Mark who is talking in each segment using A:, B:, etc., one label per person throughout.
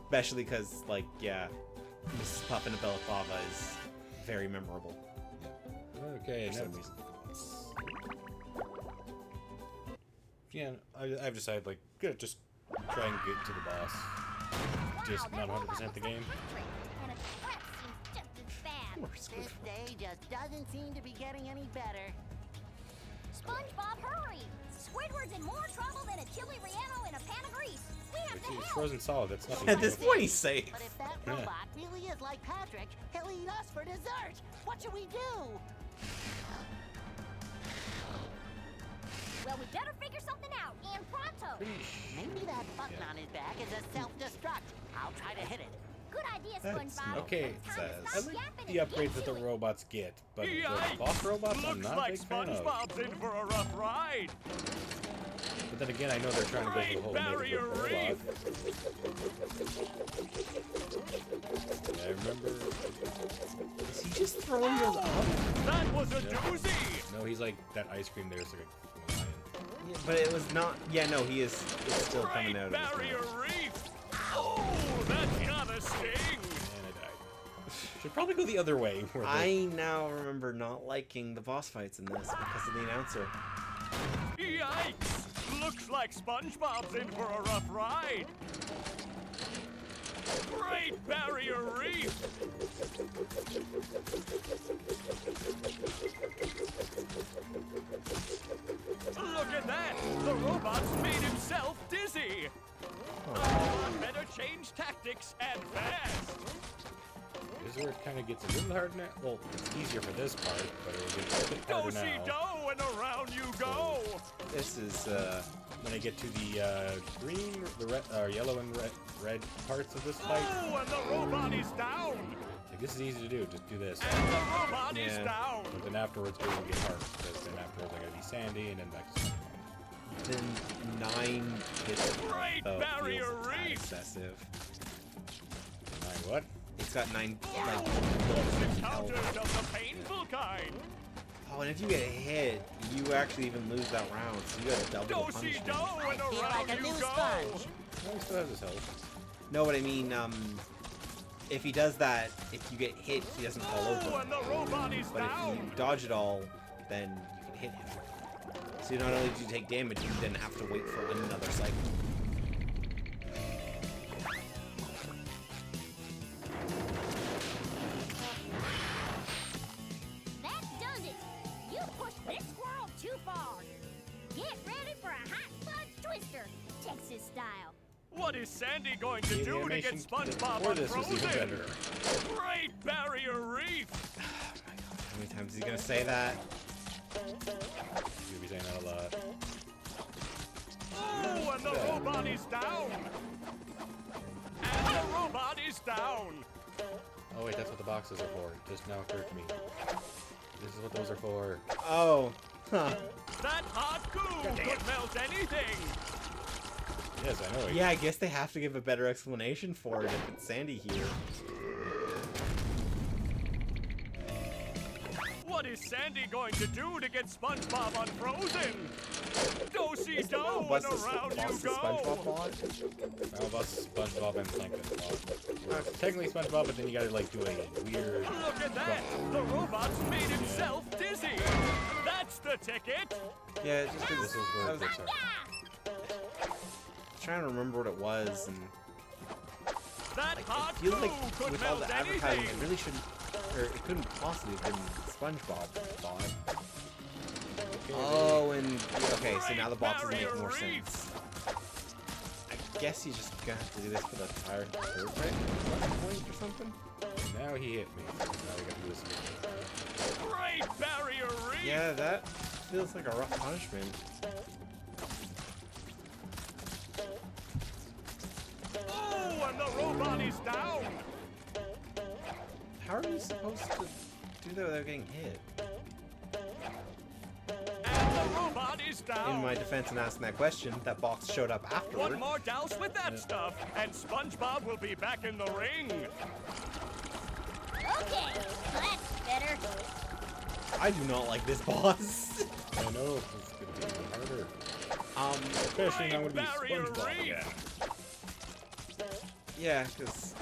A: Especially because, like, yeah, Mrs. Puff in a balaclava is very memorable.
B: Okay,
A: For
B: now,
A: some reason.
B: yeah, I've decided, like, gonna just try and get to the boss. Just not 100% the game.
C: And its breath seems just as bad.
D: This day just doesn't seem to be getting any better.
C: SpongeBob, hurry! Squidward's in more trouble than a chili relleno in a pan of grease. We have to
B: It's
C: help.
B: frozen solid. That's nothing.
A: At this point, he's safe.
D: But if that robot really is like Patrick, he'll eat us for dessert. What should we do?
C: Well, we better figure something out, and pronto.
D: Maybe that button on his back is a self-destruct. I'll try to hit it.
C: Good idea,
A: That's
C: SpongeBob.
B: Okay,
C: It's time to
A: says.
C: stop
B: I like
C: yapping
B: the
C: and
B: upgrades
C: get
B: that the
C: to it.
B: robots get, but the
E: Yikes!
B: boss robots I'm
E: Looks
B: not a
E: like
B: big fan of.
E: SpongeBob's in for a rough ride.
B: But then again, I know they're trying to go for the whole
E: Great barrier
B: neighborhood
E: reef.
B: robot. Yeah, I remember.
A: Is he just throwing those up?
E: That was a doozy.
B: No, he's like that ice cream there. It's like a lion.
A: Yeah, but it was not. Yeah, no, he is. It's still coming
E: Great
A: out of his
E: barrier
A: mouth.
E: reef. Oh, that's gonna sting.
B: And I died. Should probably go the other way. Where
A: I now remember not liking the boss fights in this because of the announcer.
E: Yikes! Looks like SpongeBob's in for a rough ride. Great barrier reef. Look at that! The robot's made himself dizzy. Better change tactics and fast.
B: This is where it kind of gets a little hard now. Well, it's easier for this part, but it'll get a bit harder now.
E: Do-si-do and around you go.
A: This is
B: When I get to the green, the red, yellow and red parts of this fight,
E: Oh, and the robot is down.
B: like, this is easy to do. Just do this.
E: And the robot is
A: Yeah.
E: down.
B: But then afterwards, it will get hard because then afterwards I gotta be Sandy and then back to SpongeBob.
A: then 9 hits of
E: Great
A: health
E: barrier
A: feels a tad
E: reef.
A: excessive.
B: Nine what?
A: It's got 9
E: Close encounters of the painful kind.
A: Oh, and if you get hit, you actually even lose that round, so you gotta double the
E: Do-si-do
A: punishment.
E: and
D: Feel
E: around
D: like a
E: you
D: new
E: go.
D: sponge.
B: No, he still has his health.
A: No, what I mean, if he does that, if you get hit, he doesn't fall
E: Oh,
A: over.
E: and the robot is
A: But if you
E: down.
A: dodge it all, then you can hit him. So not only do you take damage, you then have to wait for another cycle.
C: That does it. You pushed this squirrel too far. Get ready for a hot fudge twister, Texas style.
E: What is Sandy going to
B: The
E: do to get
B: animation
E: SpongeBob
B: before this was even
E: unfrozen?
B: better.
E: Great barrier reef.
A: How many times is he gonna say that?
B: You'll be saying that a lot.
E: Oh, and the robot is down. And the robot is down.
B: Oh wait, that's what the boxes are for. It just now occurred to me. This is what those are for.
A: Oh, huh.
E: That hot goo could melt anything.
B: Yes, I know.
A: Yeah, I guess they have to give a better explanation for it if it's Sandy here.
E: What is Sandy going to do to get SpongeBob unfrozen? Do-si-do and
A: What's
E: around you
A: the
E: go.
A: SpongeBob bot?
B: How about SpongeBob and Plankton? Well, technically SpongeBob, but then you gotta like do a weird.
E: Look at that! The robot's made himself dizzy! That's the ticket!
A: Yeah, just 'cause
B: This is where
A: I
B: it
A: was
B: gets hard.
A: trying to remember what it was, and
E: That
A: I
E: hot
A: feel
E: goo
A: like
E: could
A: with all
E: melt
A: the advertising,
E: anything!
A: it really shouldn't, or it couldn't possibly have been SpongeBob bot. Oh, and okay, so now the boxes make more sense. I guess he's just gonna have to do this for the entire third point or something.
B: Now he hit me. Now we gotta do this again.
E: Great barrier reef!
A: Yeah, that feels like a rough punishment.
E: Oh, and the robot is down!
A: How are you supposed to do that without getting hit?
E: And the robot is down!
A: In my defense in asking that question, that box showed up afterward.
E: One more douse with that stuff, and SpongeBob will be back in the ring!
C: Okay, that's better.
A: I do not like this boss.
B: I know it's gonna be even harder.
A: Um,
B: Especially now I'm gonna be
E: Barrier
B: SpongeBob
E: reef.
B: again.
A: Yeah, because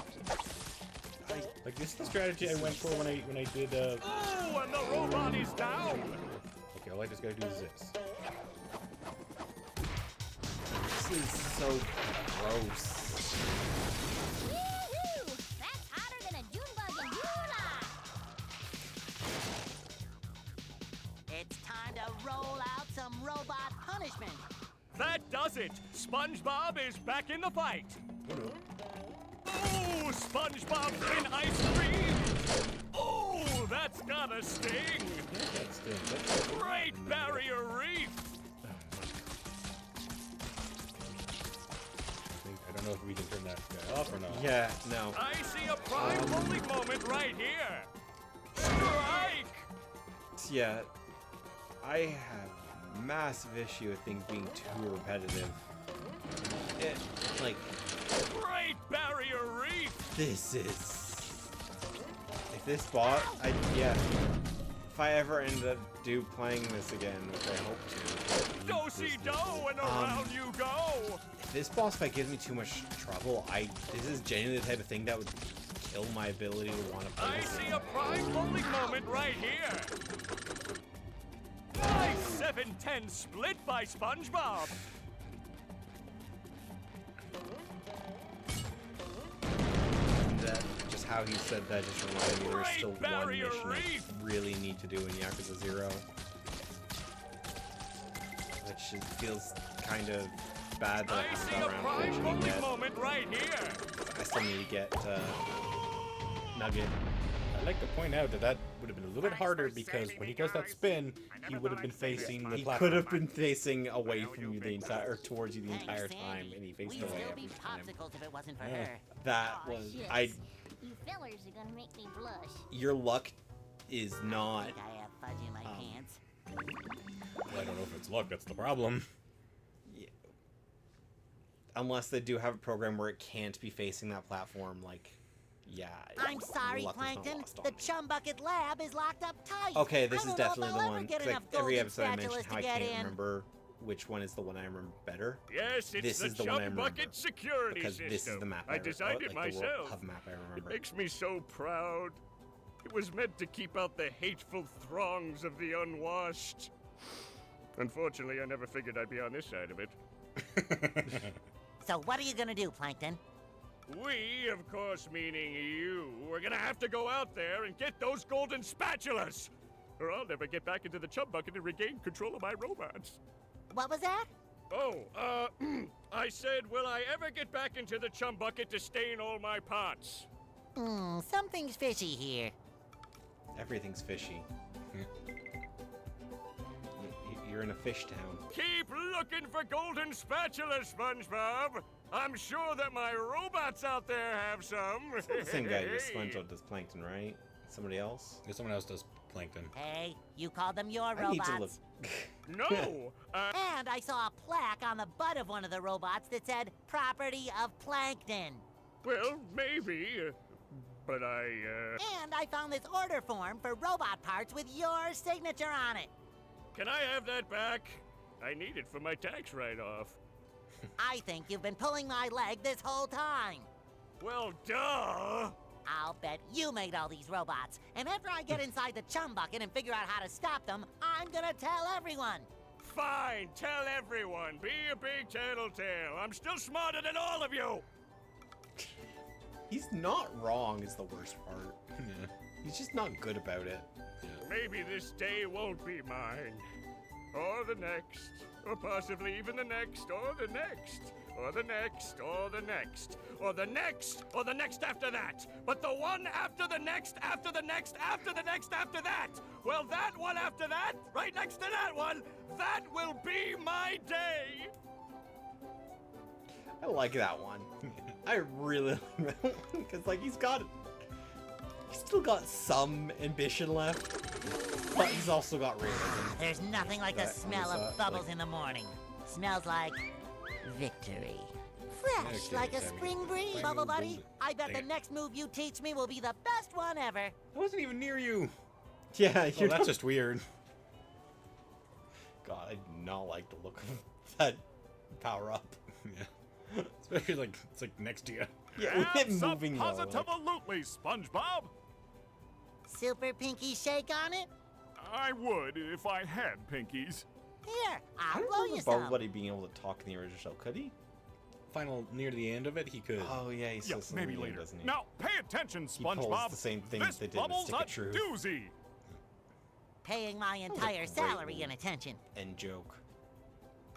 B: Like this is the strategy I went for when I did.
E: Oh, and the robot is down.
B: Okay, all I just gotta do is this.
A: this is so gross.
C: Woo-hoo! That's hotter than a June bug in July.
D: It's time to roll out some robot punishment.
E: That does it. SpongeBob is back in the fight. Oh, SpongeBob in ice cream. Oh, that's gotta sting.
B: That's the
E: Great Barrier Reef.
B: I don't know if we can turn that guy off or not.
A: Yeah, no.
E: I see a prime bowling moment right here. Strike.
A: Yeah, I have massive issue with things being too repetitive. Like,
E: Great Barrier Reef.
A: this is... If this bot, if I ever end up playing this again, which I hope to.
E: Do-si-do and around you go.
A: If this boss fight gives me too much trouble, this is genuinely the type of thing that would kill my ability to want to play
E: I
A: this
E: see
A: game.
E: a prime bowling moment right here. Nice 7-10 split by SpongeBob.
A: That, just how he said that just reminded me there's still
E: Great
A: one
E: Barrier
A: mission
E: Reef.
A: I really need to do in Yakuza 0. Which feels kind of bad that I
E: I
A: haven't
E: see a
A: got around to
E: prime
A: finishing it
E: bowling
A: yet.
E: moment right here.
A: I still need to get Nugget.
B: I'd like to point out that that would have been a little bit harder because when he does that spin, he would have been facing the
A: He
B: platform.
A: could have been facing away from you the entire, or towards you the entire
D: Thanks,
A: time,
D: Sandy.
A: and he faced
D: We'd
A: away
D: still
A: every
D: be
A: time.
D: popsicles if it wasn't for
B: Yeah.
D: her.
A: That
C: Aw,
A: was,
C: shucks. You fellers are gonna make me blush.
A: your luck is
D: I
A: not,
D: think I have fudge in my pants.
B: Well, I don't know if it's luck. That's the problem.
A: unless they do have a program where it can't be facing that platform, like, yeah.
D: I'm sorry,
A: luck is not
D: Plankton.
A: lost on
D: The
A: me.
D: Chum Bucket Lab is locked up tight.
A: Okay, this
D: I
A: is
D: don't know if
A: definitely
D: I'll
A: the
D: ever
A: one.
D: get
A: 'Cause,
D: enough
A: every
D: golden
A: episode I mentioned
D: spatulas
A: how
D: to
A: I
D: get
A: can't
D: in.
A: remember which one is the one I remember better.
E: Yes, it's
A: This
E: the
A: is the one I
E: Chum
A: remember,
E: Bucket security
A: Because
E: system.
A: this is the map
E: I designed it
A: like the
E: myself.
A: World Hub map I
E: It
A: remember.
E: makes me so proud. It was meant to keep out the hateful throngs of the unwashed. Unfortunately, I never figured I'd be on this side of it.
D: So what are you gonna do, Plankton?
E: We, of course meaning you, are gonna have to go out there and get those golden spatulas! Or I'll never get back into the Chum Bucket and regain control of my robots.
D: What was that?
E: Oh, I said, will I ever get back into the Chum Bucket to stain all my pots?
D: Something's fishy here.
A: Everything's fishy. You're in a fish town.
E: Keep looking for golden spatulas, SpongeBob! I'm sure that my robots out there have some.
A: It's not the same guy who does SpongeBob does Plankton, right? Somebody else?
B: If someone else does Plankton.
D: Hey, you called them your
A: I need to look.
D: robots.
E: No!
D: And I saw a plaque on the butt of one of the robots that said, property of Plankton.
E: Well, maybe. But
D: And I found this order form for robot parts with your signature on it.
E: Can I have that back? I need it for my tax write-off.
D: I think you've been pulling my leg this whole time.
E: Well, duh!
D: I'll bet you made all these robots. And after I get inside the Chum Bucket and figure out how to stop them, I'm gonna tell everyone.
E: Fine, tell everyone. Be a big tattletale. I'm still smarter than all of you!
A: He's not wrong is the worst part.
B: Yeah.
A: He's just not good about it.
E: Maybe this day won't be mine. Or the next. Or possibly even the next. Or the next. Or the next. Or the next. Or the next. Or the next after that. But the one after the next. After the next. After the next. After that. Well, that one after that. Right next to that one. That will be my day.
A: I like that one. I really like that one because, like, he's still got some ambition left, but he's also got realism.
D: There's nothing like the
A: That
D: smell
A: was,
D: of bubbles
A: like-
D: in the morning. Smells like victory. Fresh
B: Okay,
D: like a
B: Sammy.
D: spring breeze,
B: Fine,
D: Bubble
B: we'll
D: Buddy.
B: build it.
D: I bet
B: Dang
D: the
B: it.
D: next move you teach me will be the best one ever.
B: I wasn't even near you.
A: Yeah,
B: Oh,
A: you're
B: that's
A: not...
B: just weird.
A: God, I do not like the look of that power up.
B: Yeah. Especially like it's like next to you.
A: Yeah, we get moving though. Like,
E: Absolutely, SpongeBob.
D: Super pinky shake on it?
E: I would if I had pinkies.
D: Here,
A: I
D: I'll
A: don't
D: blow
A: remember
D: you some.
A: Bubble Buddy being able to talk in the original show. Could he?
B: Final near the end of it, he could.
A: Oh yeah, he says something
E: Maybe
A: weird,
E: later.
A: doesn't he?
E: Now, pay attention,
A: He pulls
E: SpongeBob.
A: the same thing
E: This
A: they did with
E: bubble's
A: Stick
E: a
A: of Truth.
E: doozy.
D: Paying my
A: was a
D: entire
A: great
D: salary
A: move.
D: and attention.
A: And joke.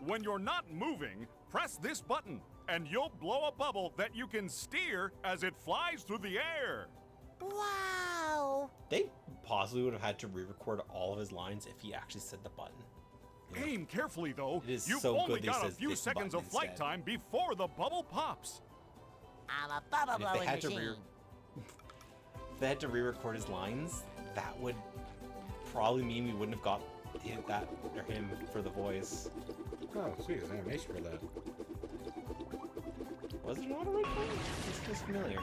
E: When you're not moving, press this button, and you'll blow a bubble that you can steer as it flies through the air.
D: Wow!
A: They possibly would have had to re-record all of his lines if he actually said the button.
E: Aim carefully, though.
A: It is
E: You've
A: so
E: only
A: good they
E: got a
A: says
E: few
A: this
E: seconds of
A: button
E: flight
A: instead.
E: time before the bubble pops.
D: I'm a bubble
A: And if
D: blowing
A: they had to
D: machine.
A: if they had to re-record his lines, that would probably mean we wouldn't have got that or him for the voice.
B: Oh, sweet, there's animation for that.
A: Was it an auto record? This feels familiar.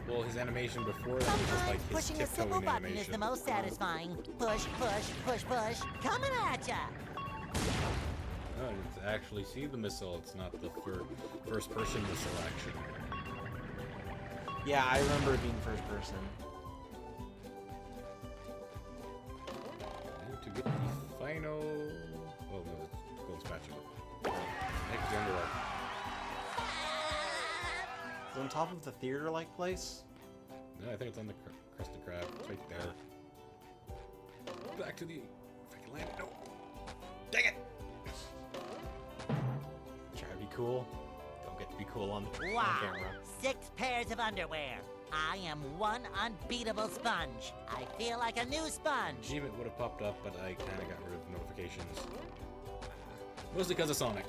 B: Well, his animation before that was just
D: Sometimes
B: like his
D: pushing a simple
B: tiptoeing
D: button
B: animation.
D: is the most satisfying. Push, push, push, push. Coming at ya!
B: Oh, it's actually see the missile. It's not the first-person missile action.
A: Yeah, I remember it being first person.
B: And to get the final. Oh no, it's gold spatula. Next the underwater.
A: Is it on top of the theater-like place?
B: No, I think it's on the Krusty Krab. It's right there. Back to the freaking land. No. Dang it!
A: Try to be cool. Don't get to be cool on
D: Wow!
A: camera.
D: 6 pairs of underwear. I am one unbeatable sponge. I feel like a new sponge.
B: Achievement would have popped up, but I kind of got rid of notifications. Mostly because of Sonic.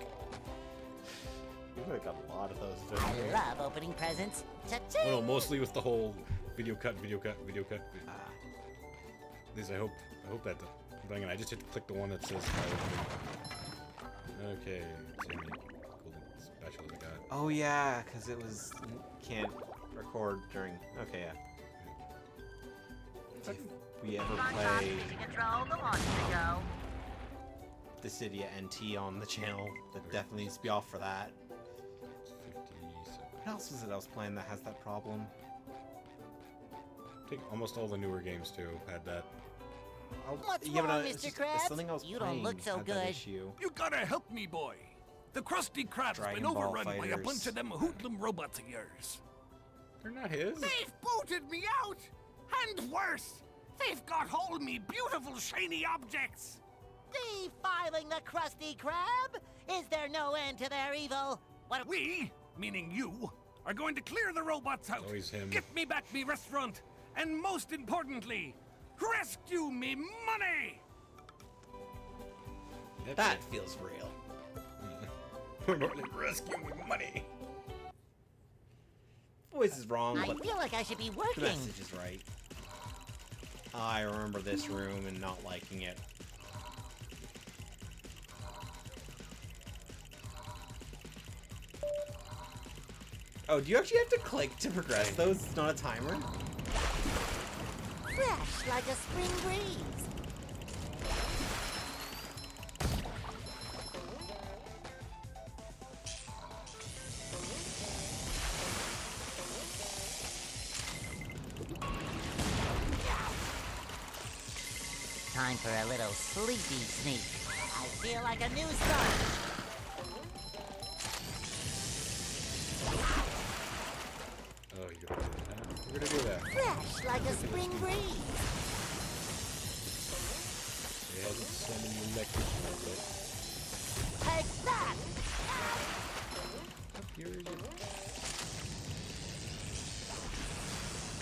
A: We would have got a lot of those.
D: I love opening presents. Cha-ching!
B: Well, no, mostly with the whole video cut, video cut, video cut. At least I hope that thing, and I just hit to click the one that says. Okay, see how many golden spatulas I got.
A: Oh yeah, because it was can't record during. Okay, yeah. If we ever play
D: Control, the launch to go.
A: the Cydia NT on the channel, that definitely needs to be off for that.
B: 57.
A: What else was it I was playing that has that problem?
B: I think almost all the newer games too had that.
D: What's
A: Yeah, but
D: wrong,
A: it's
D: Mr.
A: just- it's
D: Krabs?
A: something I was
D: You don't
A: playing
D: look so
A: had that
D: good.
A: issue.
F: You gotta help me, boy. The Krusty Krab's
A: Dragon
F: been
A: Ball
F: overrun by a
A: Fighters.
F: bunch of them hoodlum robots of yours.
B: They're not his.
F: They've booted me out! And worse, they've got hold of me beautiful shiny objects!
D: Defiling the Krusty Krab? Is there no end to their evil? What?
F: We, meaning you, are going to clear the robots out.
B: Always him.
F: Get me back me restaurant. And most importantly, rescue me money!
A: That feels real.
B: Rescue me money.
A: Voice is wrong,
D: I
A: but
D: feel like I should be
A: the
D: working.
A: message is right. I remember this room and not liking it. Oh, do you actually have to click to progress those? It's not a timer?
D: Fresh like a spring breeze. Time for a little sleepy sneak. I feel like a new sponge.
B: Oh, you're gonna do that. We're gonna do that.
D: Fresh like a spring breeze.
B: It hasn't summoned the electrician yet.
D: Take that!
B: Here is your...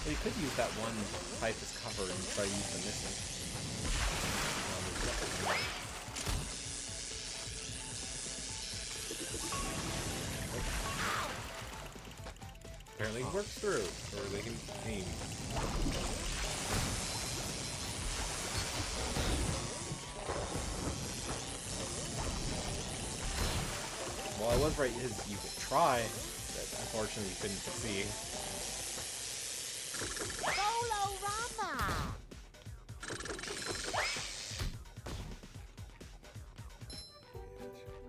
A: Well, you could use that one pipe as cover and try to use the missing.
B: Apparently it works through, or they can aim.
A: Well, I was right, you could try, but unfortunately you couldn't succeed.
D: Solo-rama!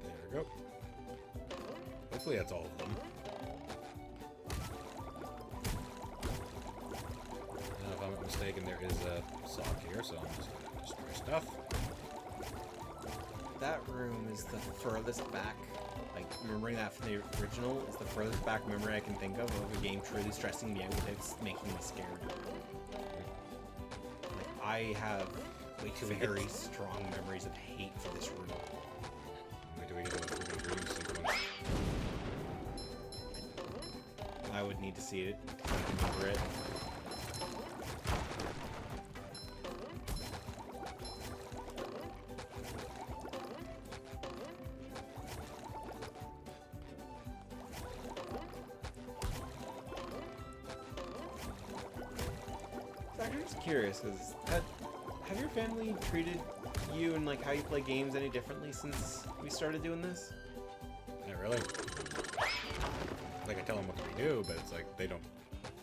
B: There we go. Hopefully that's all of them. mistaken, there is a sock here, so I'm just gonna destroy stuff.
A: That room is the furthest back. Like, remembering that from the original is the furthest back memory I can think of a game truly stressing me out without making me scared. Like, I have very strong memories of hate for this room.
B: Wait till we get to the dream sequence.
A: I would need to see it to remember it. I'm just curious, because have your family treated you and like how you play games any differently since we started doing this?
B: Not really. Like, I tell them what we do, but it's like they don't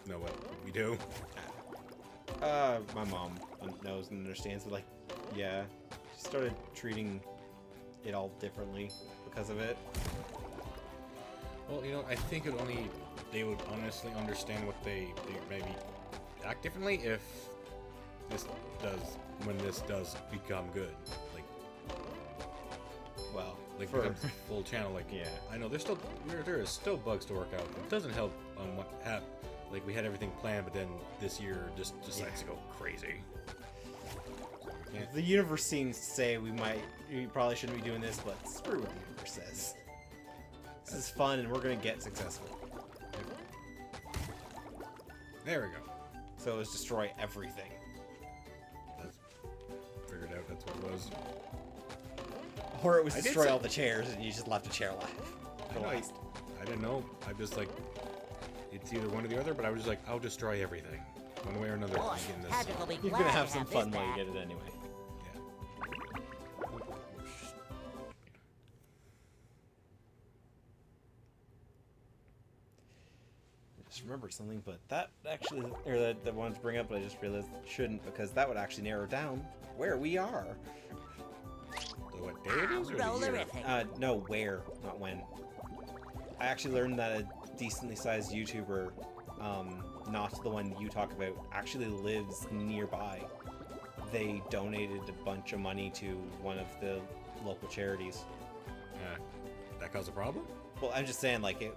B: know what we do.
A: My mom knows and understands, but like, yeah, she started treating it all differently because of it.
B: Well, you know, I think they would honestly understand what they maybe act differently if when this does become good. Like,
A: Well,
B: like
A: for
B: becomes a full channel. Like,
A: yeah,
B: I know there is still bugs to work out. It doesn't help on what happened. Like, we had everything planned, but then this year just decides to go crazy. So we can't.
A: the universe seems to say we probably shouldn't be doing this, but screw what the universe says. This is fun, and we're gonna get successful.
B: There we go.
A: So let's destroy everything.
B: That's figured out. That's what it was.
A: Or it was
B: I did
A: destroy
B: say-
A: all the chairs, and you just left a chair alive.
B: I know, I didn't know. I just like it's either one or the other, but I was just like, I'll destroy everything, one way or another.
D: Boy,
B: I'm getting this.
D: Patrick will be
A: You're
D: glad
A: gonna
D: to
A: have some
D: this
A: fun while you
D: back.
A: get it anyway.
B: Yeah.
A: I just remembered something, but that actually, or that I wanted to bring up, but I just realized shouldn't, because that would actually narrow down where we are.
B: So what day it is or the year?
D: Rollerific.
A: No, where, not when. I actually learned that a decently sized YouTuber, not the one you talk about, actually lives nearby. They donated a bunch of money to one of the local charities.
B: That cause a problem?
A: Well, I'm just saying, like, it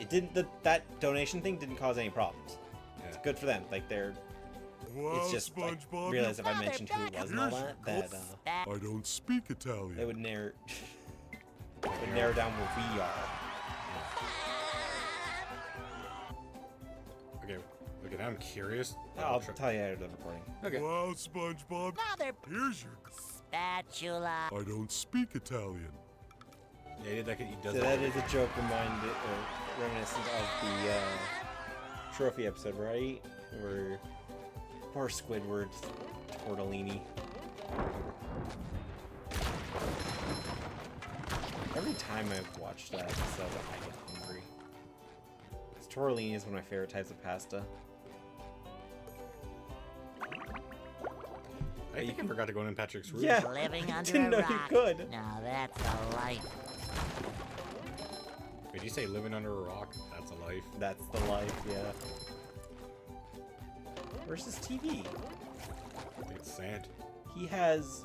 A: didn't, that donation thing didn't cause any problems. It's
B: Yeah.
A: good for them. Like, they're, it's just, like, realize if I mentioned who it was and all that,
D: Back.
G: I don't speak Italian.
A: they would narrow down where we are.
B: Okay. Okay, now I'm curious.
A: I'll tell you after the recording.
B: Okay.
G: Wow, SpongeBob.
D: Another
G: Here's your...
D: spatula.
G: I don't speak Italian.
B: Yeah, he does
A: So that is a joke reminiscent of the trophy episode, right? Where poor Squidward's tortellini. Every time I've watched that episode, I get hungry. 'Cause tortellini is one of my favorite types of pasta.
B: I think I forgot to go in Patrick's room.
A: Yeah,
D: Living
A: I
D: under
A: didn't
D: a
A: know
D: rock.
A: you could.
D: Now that's a life.
B: Did you say living under a rock? That's a life.
A: That's the life, yeah. Where's his TV?
B: I think it's sand.
A: He has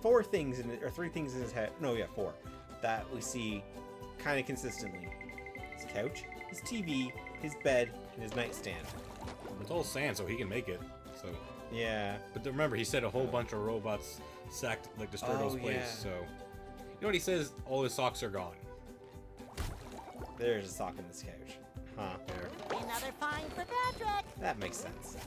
A: 4 things in it, or 3 things in his head. No, yeah, 4 that we see kind of consistently: his couch, his TV, his bed, and his nightstand.
B: It's all sand, so he can make it. So,
A: Yeah.
B: but remember, he said a whole bunch of robots destroyed those places.
A: yeah.
B: So, you know what he says? All his socks are gone.
A: There's a sock in this couch. Huh.
B: There.
D: Another find for Patrick.
A: That makes sense.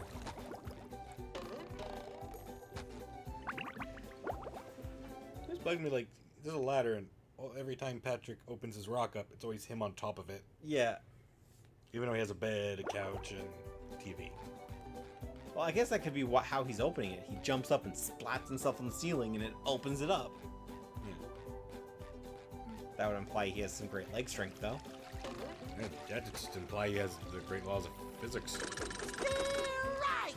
B: It's bugged me like there's a ladder, and every time Patrick opens his rock up, it's always him on top of it.
A: Yeah.
B: Even though he has a bed, a couch, and TV.
A: Well, I guess that could be how he's opening it. He jumps up and splats himself on the ceiling, and it opens it up. That would imply he has some great leg strength, though.
B: That just imply he has the great laws of physics.
D: Right.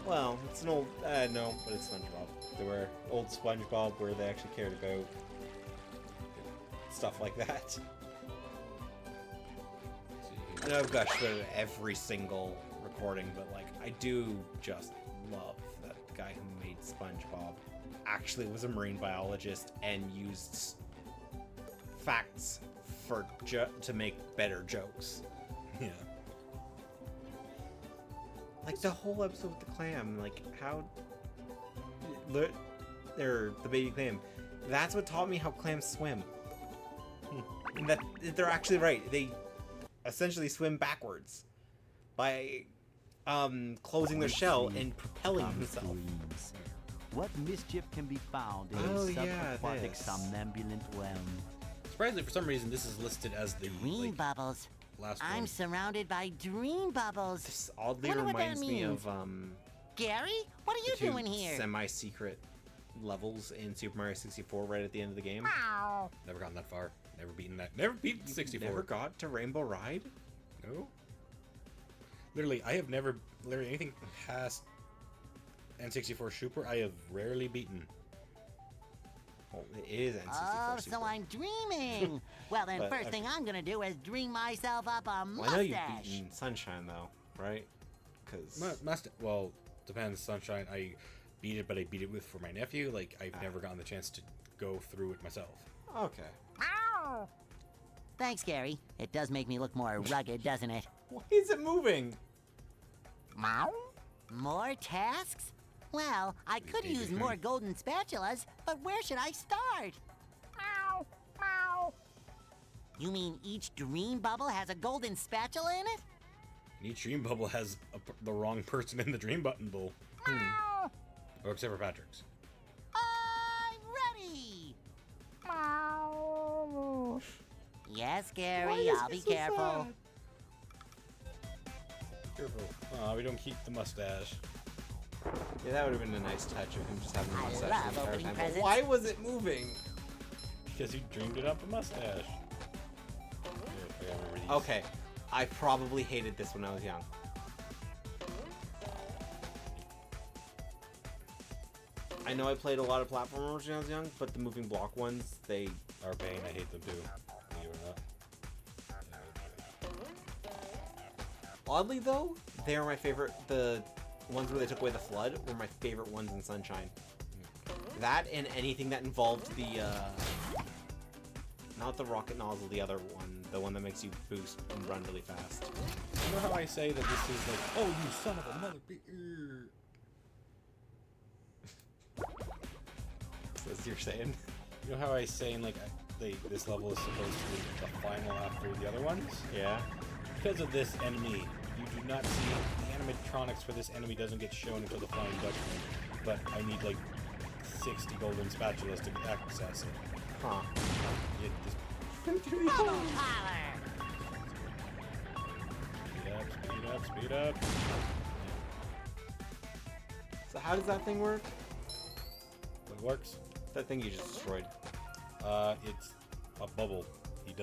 A: Well, it's an old... no, but it's SpongeBob. There were old SpongeBob where they actually cared about stuff like that. I know I've gushed about it every single recording, but like I do just love that guy who made SpongeBob actually was a marine biologist and used facts to make better jokes.
B: Yeah.
A: Like the whole episode with the clam, like how the baby clam. That's what taught me how clams swim. And that they're actually right. They essentially swim backwards by closing their shell and propelling themselves.
H: What mischief can be found in
A: Oh,
H: a
A: yeah,
H: subaquatic
A: this.
H: somnambulant realm?
B: Surprisingly, for some reason, this is listed as the
D: Dream
B: like,
D: bubbles.
B: last
D: I'm
B: one.
D: surrounded by dream bubbles.
A: This oddly
D: Wonder what that
A: reminds me
D: means.
A: of
D: Gary, what are you
A: the two
D: doing here?
A: semi-secret levels in Super Mario 64 right at the end of the game.
D: Ow.
B: Never gotten that far. Never beaten that. Never beaten 64.
A: Never got to Rainbow Ride?
B: No. Literally, I have never literally anything past N64 Super. I have rarely beaten.
A: Well, it is N64
D: Oh,
A: Super.
D: so I'm dreaming. Well, then
A: But
D: first
A: I've-
D: thing I'm gonna do is dream myself up a
A: Well, I know you've
D: mustache.
A: beaten Sunshine though, right? Because
B: Well, depends. Sunshine, I beat it, but I beat it for my nephew. Like, I've never gotten the chance to go through it myself.
A: okay.
D: Ow. Thanks, Gary. It does make me look more rugged, doesn't it?
A: Why is it moving?
D: Meow? More tasks? Well, I could use more golden spatulas, but where should I start? Meow, meow. You mean each dream bubble has a golden spatula in it?
B: And each dream bubble has the wrong person in the dream button bowl.
D: Meow.
B: Oh, except for Patrick's.
D: I'm ready. Meow. Yes,
A: Why
D: Gary,
A: is
D: I'll
A: he
D: be
A: so
D: careful.
A: sad?
B: Careful. We don't keep the mustache.
A: Yeah, that would have been a nice touch of him just having a
D: I
A: mustache
D: love
A: the entire
D: opening
A: time. But
D: presents.
A: why was it moving?
B: Because you dreamed it up a mustache. Here, I remember these.
A: Okay, I probably hated this when I was young. I know I played a lot of platformers when I was young, but the moving block ones, they...
B: Our Bane, I hate them too. Believe it or not.
A: Oddly though, they are my favorite. The ones where they took away the flood were my favorite ones in Sunshine. That and anything that involved the, not the rocket nozzle, the other one. The one that makes you boost and run really fast.
B: You know how I say that this is like, oh, you son of a mother...
A: That's what you're saying?
B: You know how I saying like this level is supposed to be the final after the other ones?
A: Yeah.
B: Because of this enemy, you do not see the animatronics for this enemy doesn't get shown until the Flying Dutchman. But I need like 60 golden spatulas to access it.
A: Huh.
B: You just
D: Bubble power.
B: speed up, speed up.
A: So how does that thing work?
B: It works.
A: That thing you just destroyed.
B: It's a bubble. He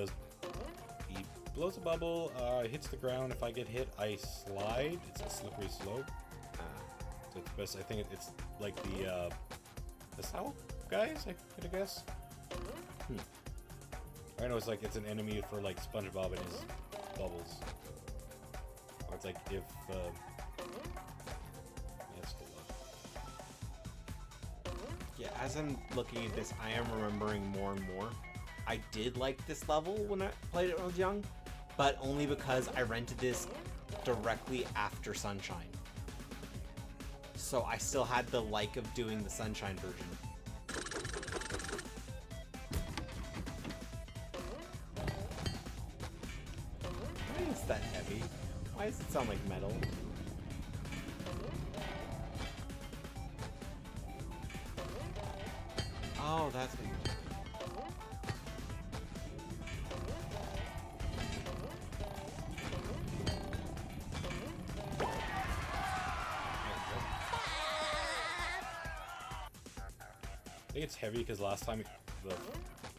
B: blows a bubble, hits the ground. If I get hit, I slide. It's a slippery slope. So it's best. I think it's like the cell guys, I could guess. I know it's an enemy for like SpongeBob and his bubbles. Or it's like if yeah, it's still up.
A: Yeah, as I'm looking at this, I am remembering more and more. I did like this level when I played it when I was young, but only because I rented this directly after Sunshine. So I still had the like of doing the Sunshine version. Why is that heavy? Why does it sound like metal? Oh, that's what you
B: I think it's heavy because last time the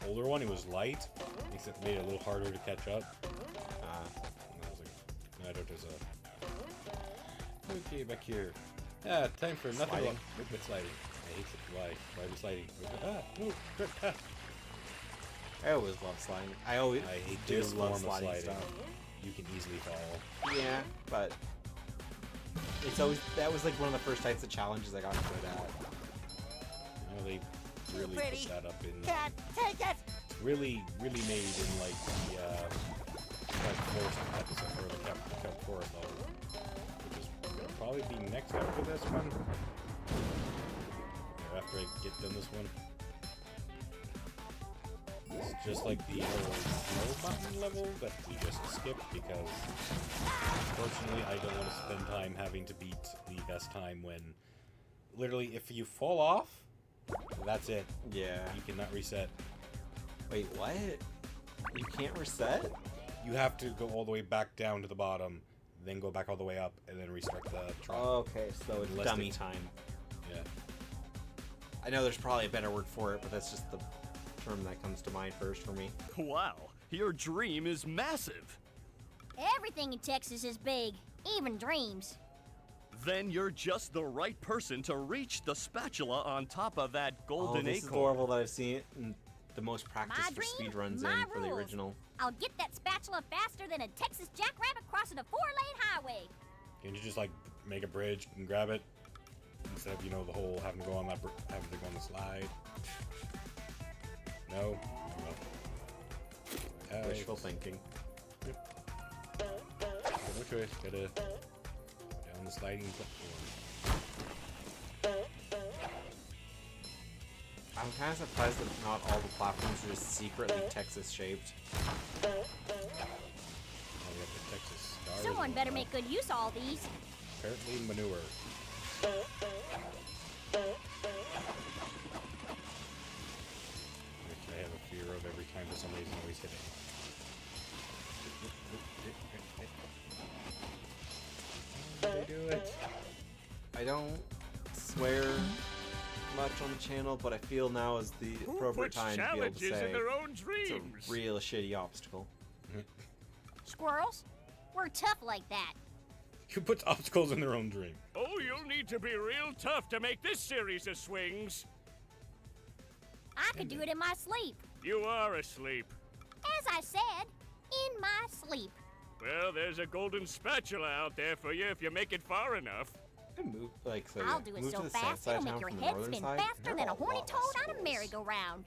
B: older one it was light, makes it made it a little harder to catch up. And I was like, I don't there's a okay back here. Yeah, time for nothing
A: Sliding.
B: but movement sliding. I hate it. Why are we sliding? Move.
A: I always love sliding. I
B: I hate
A: do
B: this
A: love
B: form of
A: sliding
B: sliding.
A: stuff.
B: You can easily fall.
A: Yeah, but It's always that was like one of the first types of challenges I got good at.
B: You know, they really
D: Pretty.
B: put that up in
D: Can't take it!
B: really made in like the Kelp Forest episode or the Kelp Forest level, which is will probably be next after this one. Or after I get done this one. It's just like the old snow mountain level that we just skipped because unfortunately I don't want to spend time having to beat the best time when literally if you fall off, that's it.
A: Yeah.
B: You cannot reset.
A: Wait, what? You can't reset?
B: You have to go all the way back down to the bottom, then go back all the way up, and then restart the track.
A: Okay, so it's
B: Unless
A: dummy
B: they-
A: time.
B: Yeah.
A: I know there's probably a better word for it, but that's just the term that comes to mind first for me.
E: Wow, your dream is massive.
C: Everything in Texas is big, even dreams.
E: Then you're just the right person to reach the spatula on top of that
A: Oh,
E: golden
A: this is the
E: acorn.
A: level that I've seen in the most practice
C: My
A: for
C: dream,
A: speedruns
C: my
A: in for the
C: rules.
A: original.
C: I'll get that spatula faster than a Texas jackrabbit crossing a 4-lane highway.
B: Can you just like make a bridge and grab it instead of the whole having to go on that having to go on the slide? No. Well.
A: Wishful thinking.
B: No choice. Gotta go down the sliding platform.
A: I'm kind of surprised that not all the platforms are just secretly Texas shaped.
B: Now we have the Texas Stars.
C: Someone
B: and
C: better
B: whatnot.
C: make good use of all these.
B: Apparently manure. Which I have a fear of every time for some reason always hitting. They do it.
A: I don't swear much on the channel, but I feel now is the
E: Who
A: appropriate
E: puts
A: time to be able to
E: challenges
A: say
E: in their own
A: it's
E: dreams?
A: a real shitty obstacle.
C: Squirrels, we're tough like that.
B: Who puts obstacles in their own dream?
E: Oh, you'll need to be real tough to make this series of swings.
C: I could do it in my sleep.
E: You are asleep.
C: As I said, in my sleep.
E: Well, there's a golden spatula out there for you if you make it far enough.
A: I move like so.
C: I'll
A: yeah,
C: do it
A: move
C: so
A: to the south
C: fast
A: side
C: it'll
A: of
C: make
A: town
C: your
A: from the
C: head
A: northern
C: spin
A: side.
C: faster
A: There are
C: than a
A: lot
C: horny
A: less
C: toad on a
A: scrolls.
C: merry-go-round.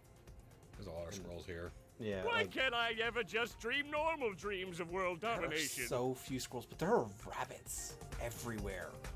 B: There's a lot of scrolls here.
A: Yeah,
E: Why
A: like,
E: can't I ever just dream normal dreams of world
A: there are
E: domination?
A: so few scrolls, but there are rabbits everywhere.